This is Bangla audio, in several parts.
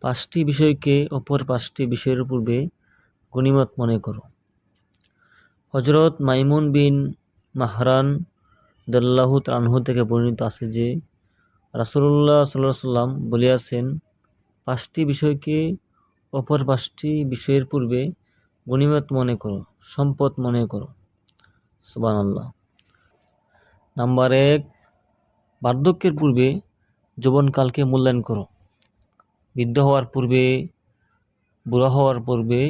পাঁচটি বিষয়কে অপর পাঁচটি বিষয়ের পূর্বে গনিমত মনে করো। হযরত মাইমুন বিন মাহরান রাদিয়াল্লাহু তাআলা আনহু থেকে বর্ণিত আছে যে রাসূলুল্লাহ সাল্লাল্লাহু আলাইহি ওয়াসাল্লাম বলিয়াছেন, পাঁচটি বিষয়কে অপর পাঁচটি বিষয়ের পূর্বে গনিমত মনে করো, সম্পদ মনে করো। সুবহানাল্লাহ। নাম্বার 1, বার্ধক্যের পূর্বে যৌবনকালকে মূল্যায়ন করো। বৃদ্ধ হওয়ার পূর্বে, বুড়া হওয়ার পূর্বে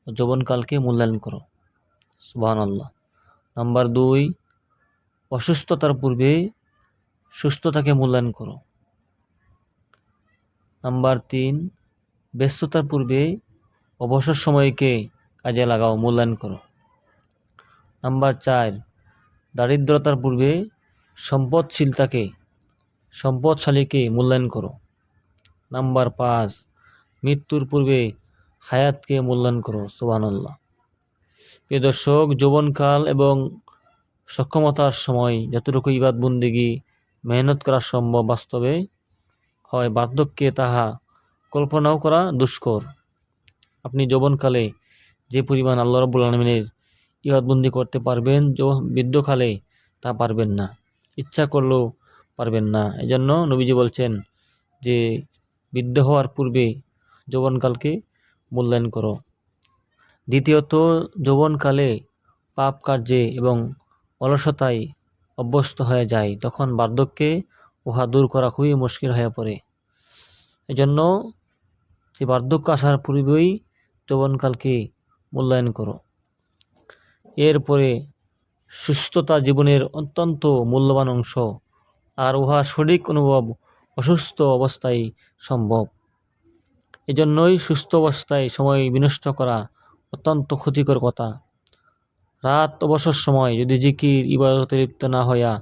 যৌবনকালকে মূল্যায়ন করো। সুবহানাল্লাহ। নাম্বার 2, অসুস্থতার পূর্বে সুস্থতাকে মূল্যায়ন করো। নাম্বার 3, ব্যস্ততার পূর্বে অবসর সময়কে কাজে লাগাও, মূল্যায়ন করো। নাম্বার 4, দারিদ্রতার পূর্বে সম্পদশালীকে মূল্যায়ন করো। নাম্বার 5, মৃত্যুর পূর্বে হায়াতকে মূল্যায়ন করো। সুবহানাল্লাহ। প্রিয় দর্শক, যৌবনকাল এবং সক্ষমতার সময় যতটুকু ইবাদত বন্দেগী মেহনত করা সম্ভব বাস্তবে হয়, বার্ধক্যে তাহা কল্পনাও করা দুষ্কর। আপনি যৌবনকালে যে পরিমাণ আল্লাহ রাব্বুল আলামিনের ইবাদতবন্দি করতে পারবেন, বৃদ্ধকালে তা পারবেন না, ইচ্ছা করলেও পারবেন না। এজন্য নবীজি বলছেন যে বৃদ্ধ হওয়ার পূর্বে যৌবনকালকে মূল্যায়ন করো। দ্বিতীয়ত, যৌবনকালে পাপ কার্যে এবং অলসতায় অভ্যস্ত হয়ে যায়, তখন বার্ধক্যে উহা দূর করা খুবই মুশকিল হয়ে পড়ে। এজন্য যে বার্ধক্য আসার পূর্বেই যৌবনকালকে মূল্যায়ন করো। এরপরে সুস্থতা জীবনের অত্যন্ত মূল্যবান অংশ, আর উহা সঠিক অনুভব অসুস্থ অবস্থায় সম্ভব। এজন্যই সুস্থ অবস্থায় সময় বিনষ্ট করা অত্যন্ত ক্ষতিকর কথা। রাত অবসর সময় যদি জিকির ইবাদতে লিপ্ত না হইয়া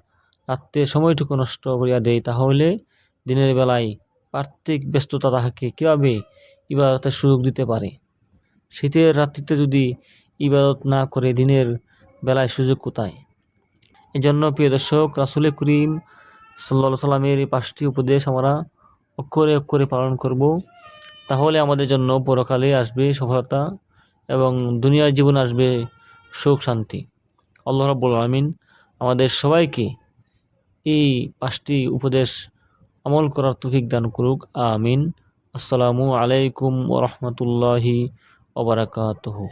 রাত্রে সময়টুকু নষ্ট করিয়া দেয়, তাহলে দিনের বেলায় পার্থিক ব্যস্ততা তাহাকে কীভাবে ইবাদতের সুযোগ দিতে পারে? শীতের রাত্রিতে যদি ইবাদত না করে দিনের বেলায় সুযোগ কোথায়? এজন্য প্রিয় দর্শক, রাসূল করিম সাল্লাল্লাহু আলাইহি সাল্লামের এই 5টি উপদেশ আমরা অক্ষরে অক্ষরে পালন করব। তাহলে আমাদের জন্য পরকালে আসবে সফলতা এবং দুনিয়ার জীবন আসবে সুখ শান্তি। আল্লাহ রাব্বুল আলামিন আমাদের সবাইকে এই 5টি উপদেশ আমল করার তৌফিক দান করুক। আমিন। আসসালামু আলাইকুম ওয়া রাহমাতুল্লাহি ওয়া বারাকাতুহু।